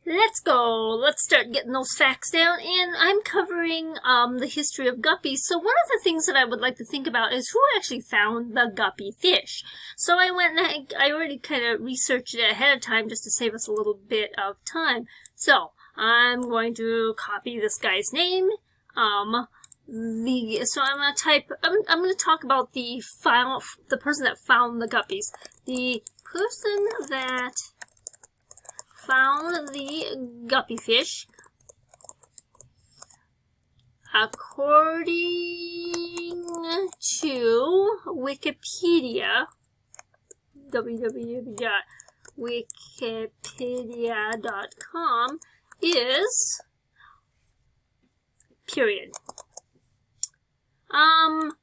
Let's go. Let's start getting those facts down. And I'm covering the history of guppies. So one of the things that I would like to think about is who actually found the guppy fish. So I went and I already kind of researched it ahead of time just to save us a little bit of time. So I'm going to copy this guy's name. So I'm gonna type. I'm gonna talk about the person that found the guppies. The person that found the guppy fish, according to Wikipedia, www.wikipedia.com, is period.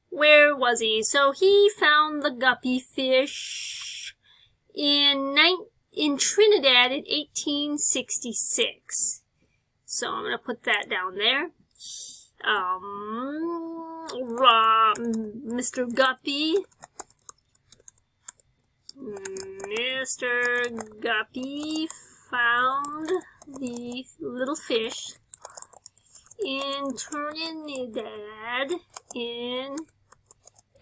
Where was he? So he found the guppy fish in Trinidad in 1866. So I'm gonna put that down there. Mr. Guppy found the little fish in Trinidad in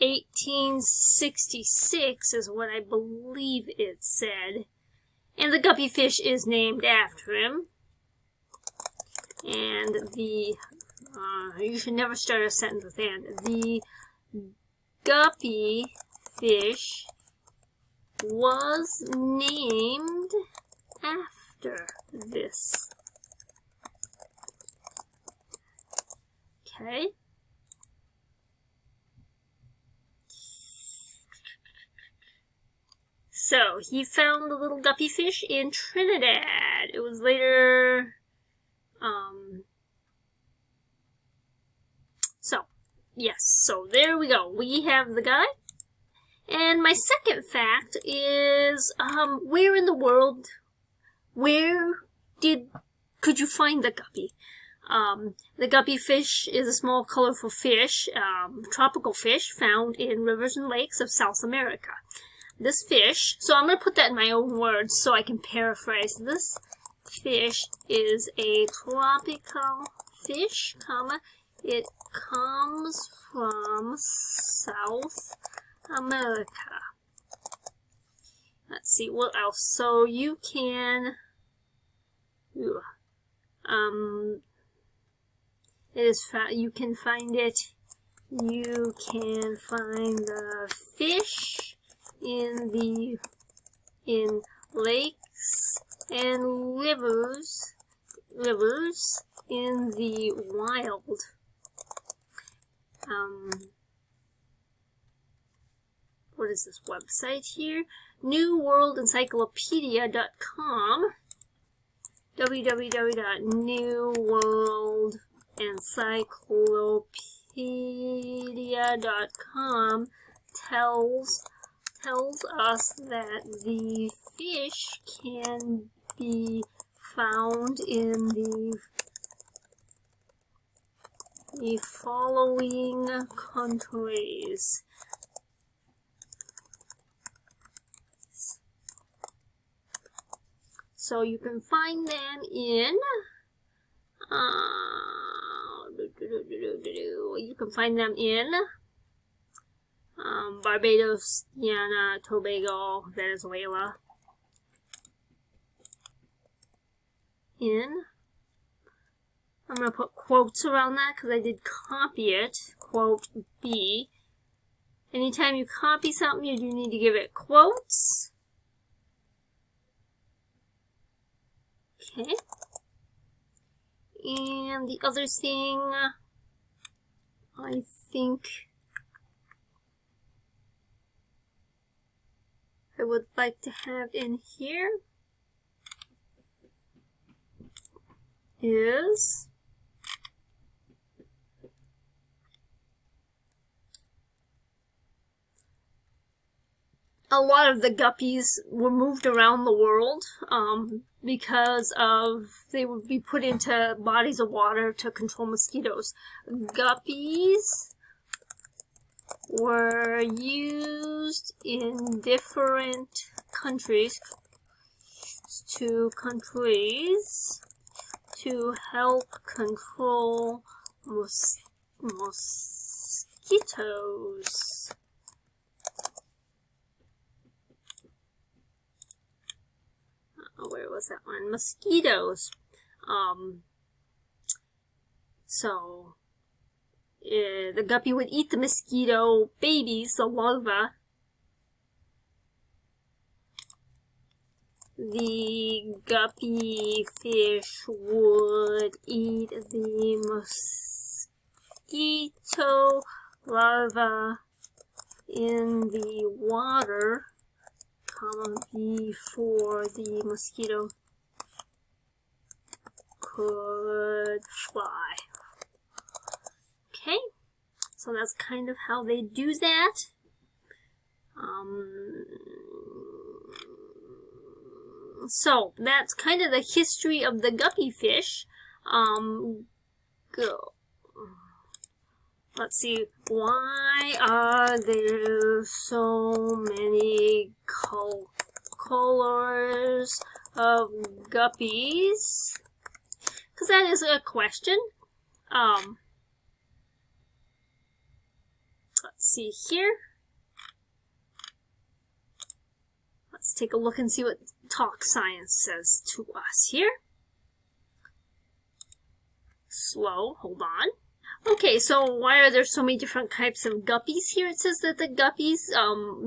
1866 is what I believe it said. And the guppy fish is named after him. And you should never start a sentence with "and." The guppy fish was named after this. Okay. So, he found the little guppy fish in Trinidad. It was later, so there we go. We have the guy. And my second fact is, where in the world, could you find the guppy? The guppy fish is a small, colorful fish, tropical fish found in rivers and lakes of South America. This fish, so I'm going to put that in my own words so I can paraphrase. This fish is a tropical fish, it comes from South America. Let's see, what else? So you can, you can find it, you can find the fish in lakes and rivers in the wild. What is this website here? newworldencyclopedia.com, www.newworldencyclopedia.com tells us that the fish can be found in the following countries. So you can find them in Barbados, Guyana, Tobago, Venezuela. I'm going to put quotes around that because I did copy it. Quote B. Anytime you copy something, you do need to give it quotes. Okay. And the other thing I think I would like to have in here is a lot of the guppies were moved around the world because they would be put into bodies of water to control mosquitoes. Guppies were used in different countries to countries to help control mosquitoes. Where was that one? Mosquitoes. So the guppy would eat the mosquito babies, the larvae. The guppy fish would eat the mosquito larvae in the water, before the mosquito could fly. Okay, so that's kind of how they do that. So that's kind of the history of the guppy fish. Let's see, why are there so many colors of guppies? Because that is a question. Let's see here. Let's take a look and see what Talk Science says to us here. Slow, hold on. Okay, so why are there so many different types of guppies here? It says that the guppies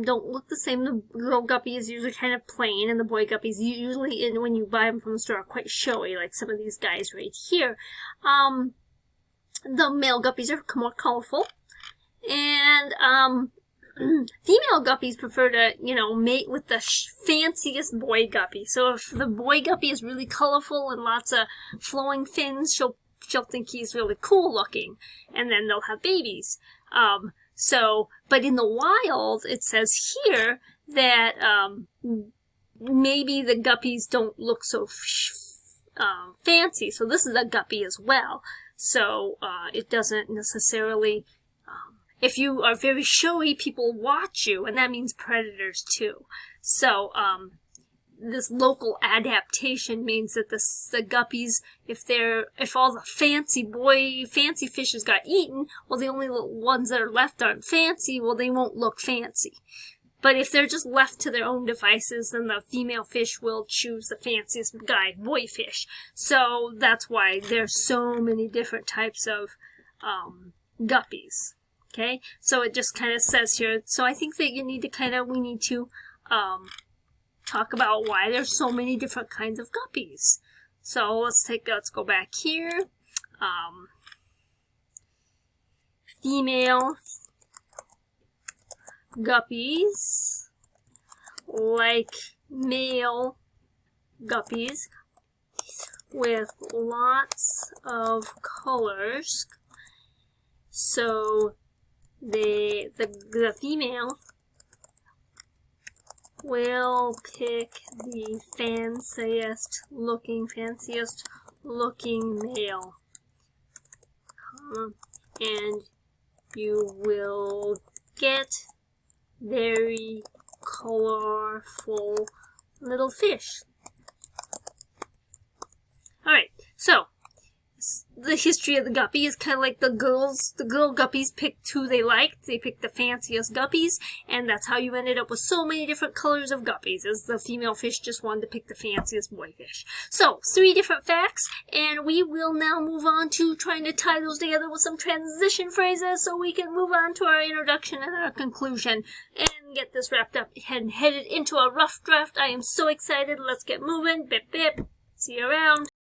don't look the same. The girl guppy is usually kind of plain, and the boy guppies usually, when you buy them from the store, are quite showy, like some of these guys right here. The male guppies are more colorful, and female guppies prefer to, mate with the fanciest boy guppy. So if the boy guppy is really colorful and lots of flowing fins, she'll think he's really cool looking, and then they'll have babies. But in the wild, it says here that maybe the guppies don't look so fancy. So this is a guppy as well. So it doesn't necessarily. If you are very showy, people watch you, and that means predators too. So this local adaptation means that the guppies, if all the fancy fishes got eaten, well, the only ones that are left aren't fancy, well, they won't look fancy. But if they're just left to their own devices, then the female fish will choose the fanciest boy fish. So that's why there's so many different types of guppies. Okay, so it just kind of says here. So I think that we need to talk about why there's so many different kinds of guppies. So let's go back here. Female guppies, like male guppies, with lots of colors. So the female will pick the fanciest looking male, and you will get very colorful little fish. Alright, so the history of the guppy is kind of like the girl guppies picked who they liked. They picked the fanciest guppies, and that's how you ended up with so many different colors of guppies, as the female fish just wanted to pick the fanciest boy fish. So, 3 different facts, and we will now move on to trying to tie those together with some transition phrases so we can move on to our introduction and our conclusion and get this wrapped up and headed into a rough draft. I am so excited. Let's get moving. Bip, bip. See you around.